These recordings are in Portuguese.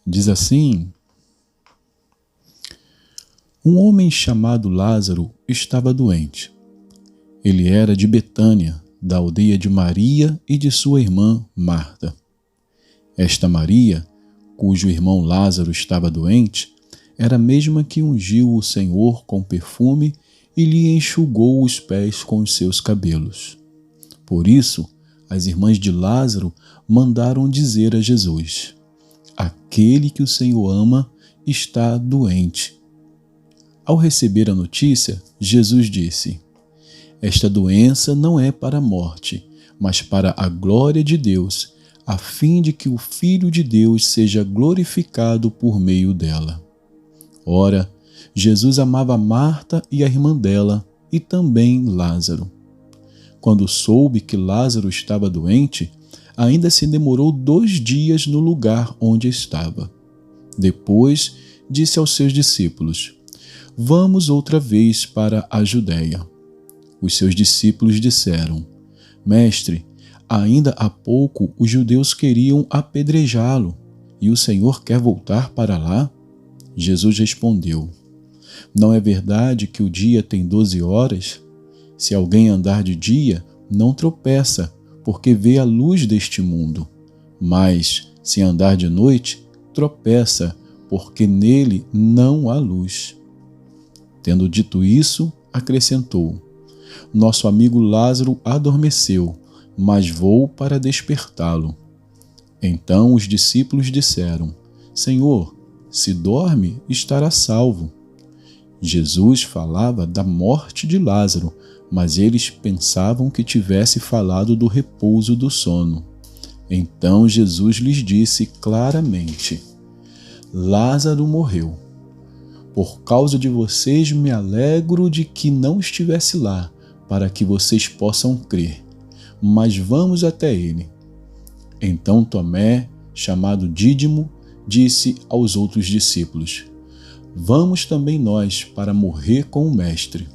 Diz assim: um homem chamado Lázaro estava doente. Ele era de Betânia, da aldeia de Maria e de sua irmã Marta. Esta Maria, cujo irmão Lázaro estava doente, era a mesma que ungiu o Senhor com perfume e lhe enxugou os pés com os seus cabelos. Por isso, as irmãs de Lázaro mandaram dizer a Jesus: aquele que o Senhor ama está doente. Ao receber a notícia, Jesus disse: esta doença não é para a morte, mas para a glória de Deus, a fim de que o Filho de Deus seja glorificado por meio dela. Ora, Jesus amava Marta e a irmã dela, e também Lázaro. Quando soube que Lázaro estava doente, ainda se demorou 2 dias no lugar onde estava. Depois disse aos seus discípulos: vamos outra vez para a Judéia. Os seus discípulos disseram: Mestre, ainda há pouco os judeus queriam apedrejá-lo, e o Senhor quer voltar para lá? Jesus respondeu: não é verdade que o dia tem 12 horas? Se alguém andar de dia, não tropeça, porque vê a luz deste mundo. Mas, se andar de noite, tropeça, porque nele não há luz. Tendo dito isso, acrescentou: nosso amigo Lázaro adormeceu, mas vou para despertá-lo. Então os discípulos disseram: Senhor, se dorme, estará salvo. Jesus falava da morte de Lázaro, mas eles pensavam que tivesse falado do repouso do sono. Então Jesus lhes disse claramente: Lázaro morreu. Por causa de vocês me alegro de que não estivesse lá, para que vocês possam crer. Mas vamos até ele. Então Tomé, chamado Dídimo, disse aos outros discípulos: vamos também nós para morrer com o Mestre.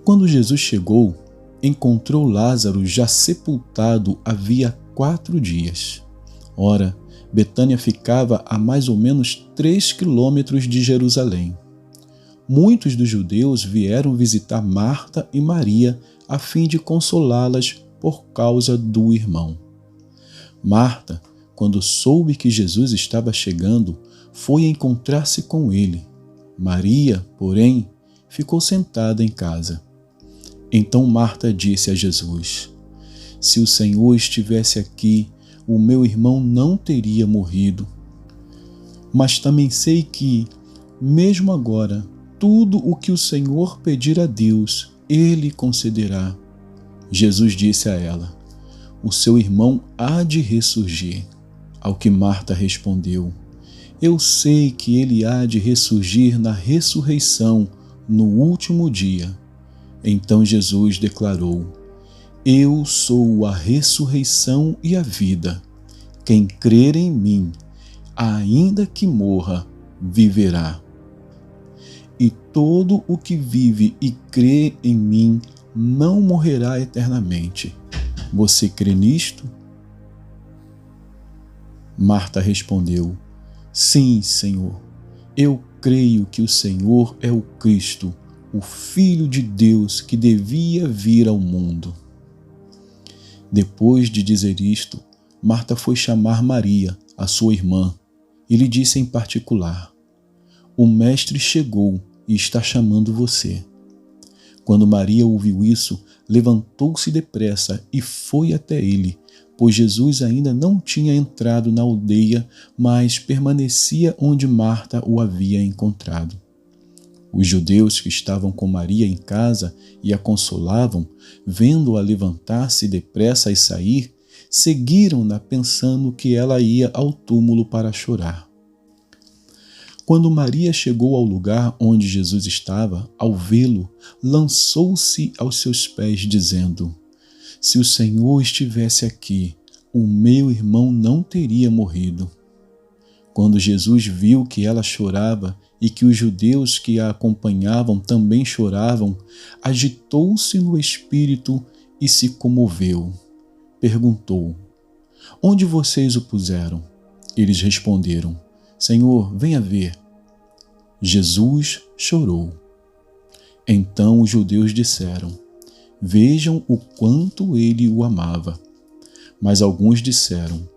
Quando Jesus chegou, encontrou Lázaro já sepultado havia 4 dias. Ora, Betânia ficava a mais ou menos 3 quilômetros de Jerusalém. Muitos dos judeus vieram visitar Marta e Maria a fim de consolá-las por causa do irmão. Marta, quando soube que Jesus estava chegando, foi encontrar-se com ele. Maria, porém, ficou sentada em casa. Então Marta disse a Jesus: se o Senhor estivesse aqui, o meu irmão não teria morrido. Mas também sei que, mesmo agora, tudo o que o Senhor pedir a Deus, Ele concederá. Jesus disse a ela: o seu irmão há de ressurgir. Ao que Marta respondeu: eu sei que ele há de ressurgir na ressurreição no último dia. Então Jesus declarou: eu sou a ressurreição e a vida. Quem crer em mim, ainda que morra, viverá. E todo o que vive e crê em mim não morrerá eternamente. Você crê nisto? Marta respondeu: sim, Senhor. Eu creio que o Senhor é o Cristo, o Filho de Deus que devia vir ao mundo. Depois de dizer isto, Marta foi chamar Maria, a sua irmã, e lhe disse em particular: o Mestre chegou e está chamando você. Quando Maria ouviu isso, levantou-se depressa e foi até ele, pois Jesus ainda não tinha entrado na aldeia, mas permanecia onde Marta o havia encontrado. Os judeus que estavam com Maria em casa e a consolavam, vendo-a levantar-se depressa e sair, seguiram-na pensando que ela ia ao túmulo para chorar. Quando Maria chegou ao lugar onde Jesus estava, ao vê-lo, lançou-se aos seus pés, dizendo: se o Senhor estivesse aqui, o meu irmão não teria morrido. Quando Jesus viu que ela chorava e que os judeus que a acompanhavam também choravam, agitou-se no espírito e se comoveu. Perguntou: Onde vocês o puseram? Eles responderam: Senhor, venha ver. Jesus chorou. Então os judeus disseram: Vejam o quanto ele o amava. Mas alguns disseram: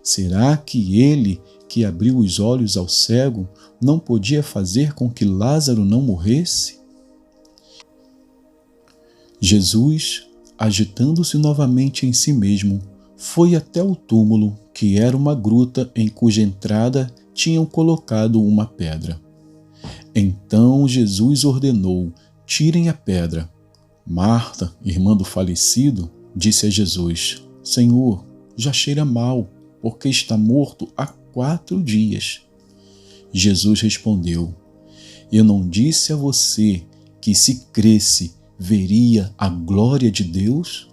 Será que ele, que abriu os olhos ao cego, não podia fazer com que Lázaro não morresse? Jesus, agitando-se novamente em si mesmo, foi até o túmulo, que era uma gruta em cuja entrada tinham colocado uma pedra. Então Jesus ordenou: Tirem a pedra. Marta, irmã do falecido, disse a Jesus: Senhor, já cheira mal, porque está morto há 4 dias. Jesus respondeu: Eu não disse a você que, se cresce, veria a glória de Deus?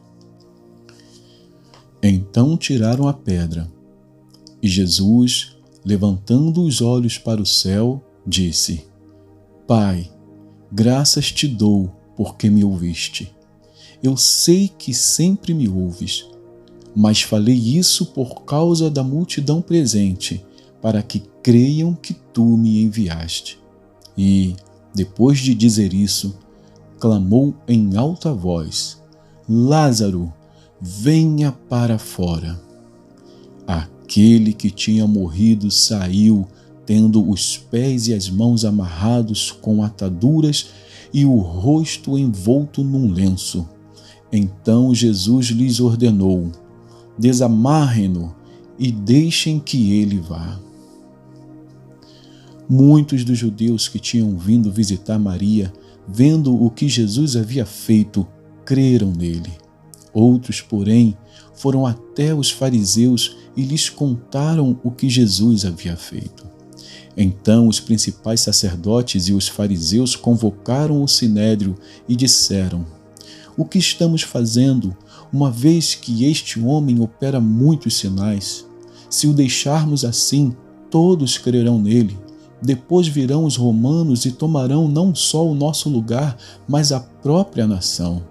Então tiraram a pedra. E Jesus, levantando os olhos para o céu, disse: Pai, graças te dou porque me ouviste. Eu sei que sempre me ouves, mas falei isso por causa da multidão presente, para que creiam que tu me enviaste. E, depois de dizer isso, clamou em alta voz: Lázaro, venha para fora. Aquele que tinha morrido saiu, tendo os pés e as mãos amarrados com ataduras e o rosto envolto num lenço. Então Jesus lhes ordenou: Desamarrem-no e deixem que ele vá. Muitos dos judeus que tinham vindo visitar Maria, vendo o que Jesus havia feito, creram nele. Outros, porém, foram até os fariseus e lhes contaram o que Jesus havia feito. Então os principais sacerdotes e os fariseus convocaram o sinédrio e disseram: O que estamos fazendo, uma vez que este homem opera muitos sinais? Se o deixarmos assim, todos crerão nele. Depois virão os romanos e tomarão não só o nosso lugar, mas a própria nação.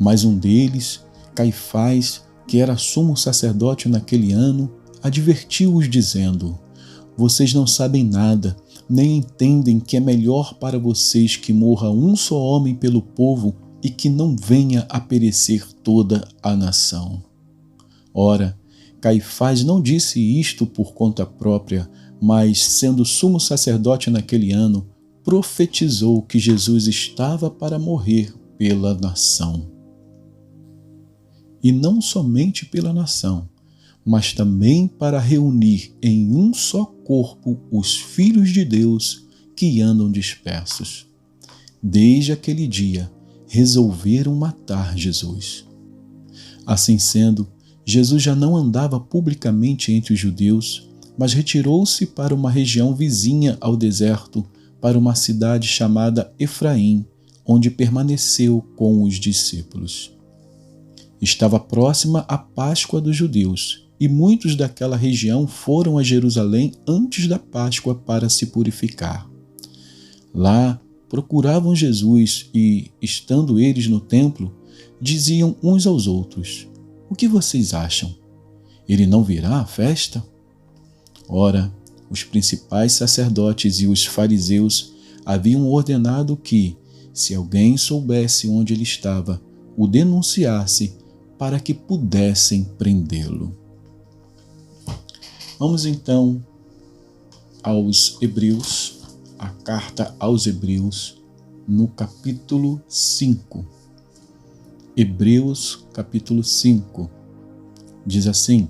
Mas um deles, Caifás, que era sumo sacerdote naquele ano, advertiu-os dizendo: Vocês não sabem nada, nem entendem que é melhor para vocês que morra um só homem pelo povo e que não venha a perecer toda a nação. Ora, Caifás não disse isto por conta própria, mas, sendo sumo sacerdote naquele ano, profetizou que Jesus estava para morrer pela nação. E não somente pela nação, mas também para reunir em um só corpo os filhos de Deus que andam dispersos. Desde aquele dia, resolveram matar Jesus. Assim sendo, Jesus já não andava publicamente entre os judeus, mas retirou-se para uma região vizinha ao deserto, para uma cidade chamada Efraim, onde permaneceu com os discípulos. Estava próxima a Páscoa dos judeus, e muitos daquela região foram a Jerusalém antes da Páscoa para se purificar. Lá procuravam Jesus e, estando eles no templo, diziam uns aos outros: O que vocês acham? Ele não virá à festa? Ora, os principais sacerdotes e os fariseus haviam ordenado que, se alguém soubesse onde ele estava, o denunciasse para que pudessem prendê-lo. Vamos então aos Hebreus, a carta aos Hebreus, no capítulo 5. Hebreus, capítulo 5, diz assim: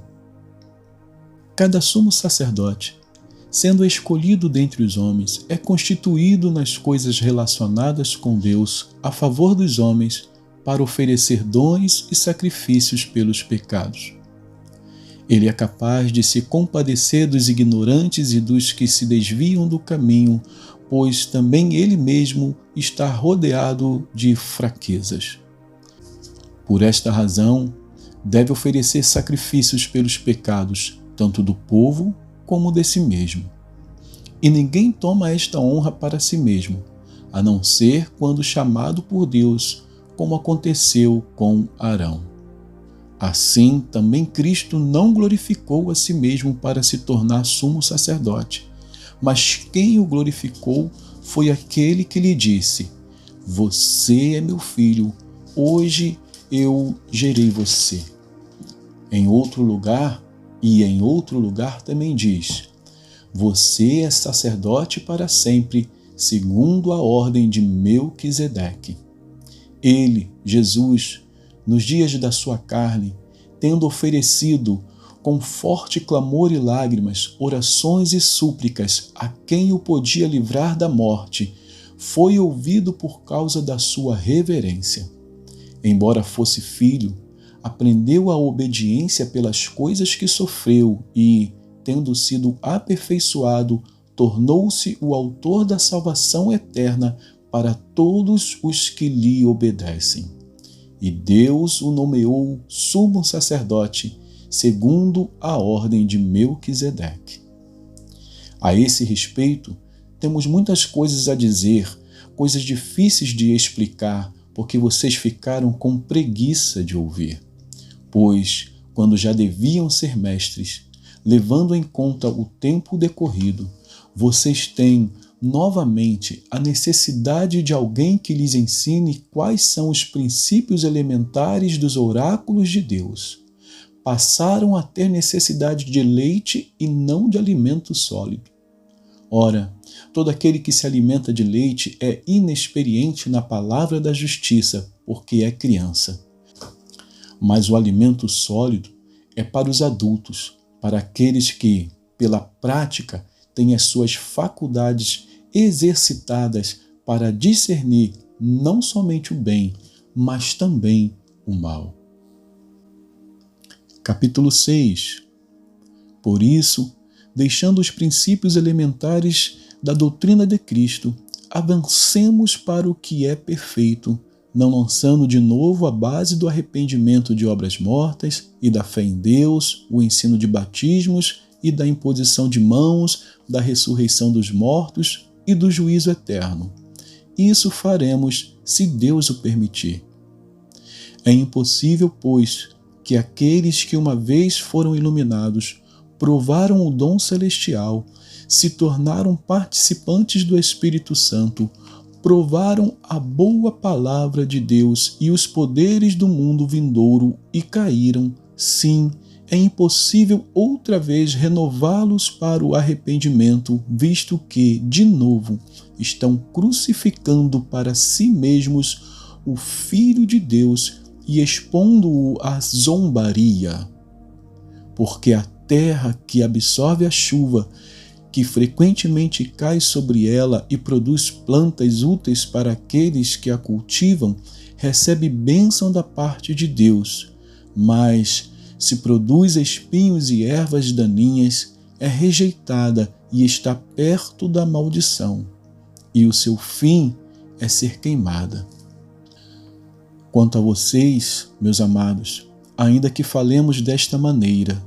Cada sumo sacerdote, sendo escolhido dentre os homens, é constituído nas coisas relacionadas com Deus a favor dos homens, para oferecer dons e sacrifícios pelos pecados. Ele é capaz de se compadecer dos ignorantes e dos que se desviam do caminho, pois também ele mesmo está rodeado de fraquezas. Por esta razão, deve oferecer sacrifícios pelos pecados, tanto do povo como de si mesmo. E ninguém toma esta honra para si mesmo, a não ser quando chamado por Deus, como aconteceu com Arão. Assim, também Cristo não glorificou a si mesmo para se tornar sumo sacerdote, mas quem o glorificou foi aquele que lhe disse: Você é meu filho, hoje eu gerei você. Em outro lugar também diz: Você é sacerdote para sempre, segundo a ordem de Melquisedeque. Ele, Jesus, nos dias da sua carne, tendo oferecido com forte clamor e lágrimas, orações e súplicas a quem o podia livrar da morte, foi ouvido por causa da sua reverência. Embora fosse filho, aprendeu a obediência pelas coisas que sofreu e, tendo sido aperfeiçoado, tornou-se o autor da salvação eterna para todos os que lhe obedecem. E Deus o nomeou sumo sacerdote, segundo a ordem de Melquisedeque. A esse respeito, temos muitas coisas a dizer, coisas difíceis de explicar, porque vocês ficaram com preguiça de ouvir. Pois, quando já deviam ser mestres, levando em conta o tempo decorrido, vocês têm novamente a necessidade de alguém que lhes ensine quais são os princípios elementares dos oráculos de Deus. Passaram a ter necessidade de leite e não de alimento sólido. Ora, todo aquele que se alimenta de leite é inexperiente na palavra da justiça, porque é criança. Mas o alimento sólido é para os adultos, para aqueles que, pela prática, têm as suas faculdades exercitadas para discernir não somente o bem, mas também o mal. Capítulo 6. Por isso, deixando os princípios elementares da doutrina de Cristo, avancemos para o que é perfeito, não lançando de novo a base do arrependimento de obras mortas e da fé em Deus, o ensino de batismos e da imposição de mãos, da ressurreição dos mortos e do juízo eterno. Isso faremos se Deus o permitir. É impossível, pois, que aqueles que uma vez foram iluminados, provaram o dom celestial, se tornaram participantes do Espírito Santo, provaram a boa palavra de Deus e os poderes do mundo vindouro e caíram, sim, é impossível outra vez renová-los para o arrependimento, visto que, de novo, estão crucificando para si mesmos o Filho de Deus e expondo-o à zombaria. Porque a terra que absorve a chuva, que frequentemente cai sobre ela e produz plantas úteis para aqueles que a cultivam, recebe bênção da parte de Deus, mas se produz espinhos e ervas daninhas, é rejeitada e está perto da maldição, e o seu fim é ser queimada. Quanto a vocês, meus amados, ainda que falemos desta maneira,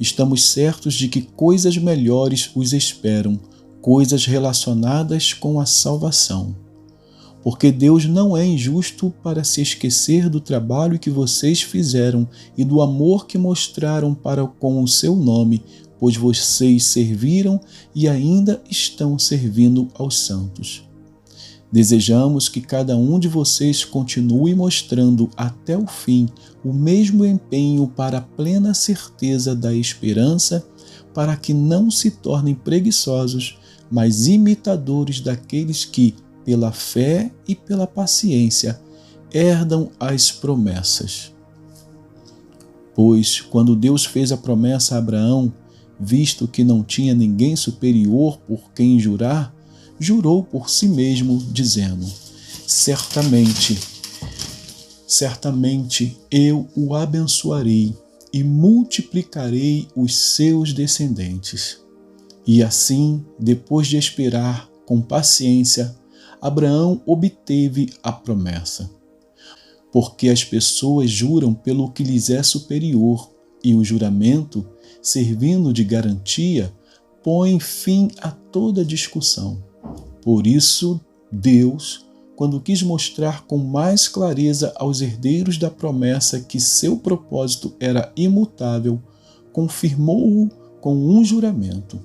estamos certos de que coisas melhores os esperam, coisas relacionadas com a salvação. Porque Deus não é injusto para se esquecer do trabalho que vocês fizeram e do amor que mostraram para com o seu nome, pois vocês serviram e ainda estão servindo aos santos. Desejamos que cada um de vocês continue mostrando até o fim o mesmo empenho para a plena certeza da esperança, para que não se tornem preguiçosos, mas imitadores daqueles que, pela fé e pela paciência, herdam as promessas. Pois, quando Deus fez a promessa a Abraão, visto que não tinha ninguém superior por quem jurar, jurou por si mesmo, dizendo: Certamente eu o abençoarei e multiplicarei os seus descendentes. E assim, depois de esperar com paciência, Abraão obteve a promessa. Porque as pessoas juram pelo que lhes é superior, e o juramento, servindo de garantia, põe fim a toda discussão. Por isso, Deus, quando quis mostrar com mais clareza aos herdeiros da promessa que seu propósito era imutável, confirmou-o com um juramento.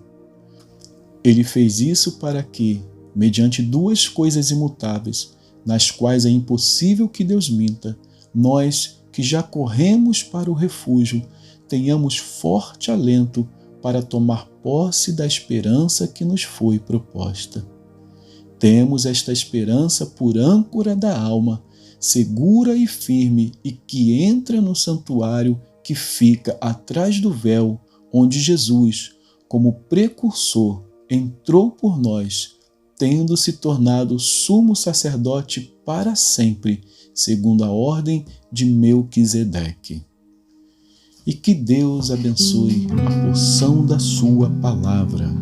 Ele fez isso para que, mediante duas coisas imutáveis, nas quais é impossível que Deus minta, nós, que já corremos para o refúgio, tenhamos forte alento para tomar posse da esperança que nos foi proposta. Temos esta esperança por âncora da alma, segura e firme, e que entra no santuário que fica atrás do véu, onde Jesus, como precursor, entrou por nós, tendo se tornado sumo sacerdote para sempre, segundo a ordem de Melquisedeque. E que Deus abençoe a porção da sua palavra.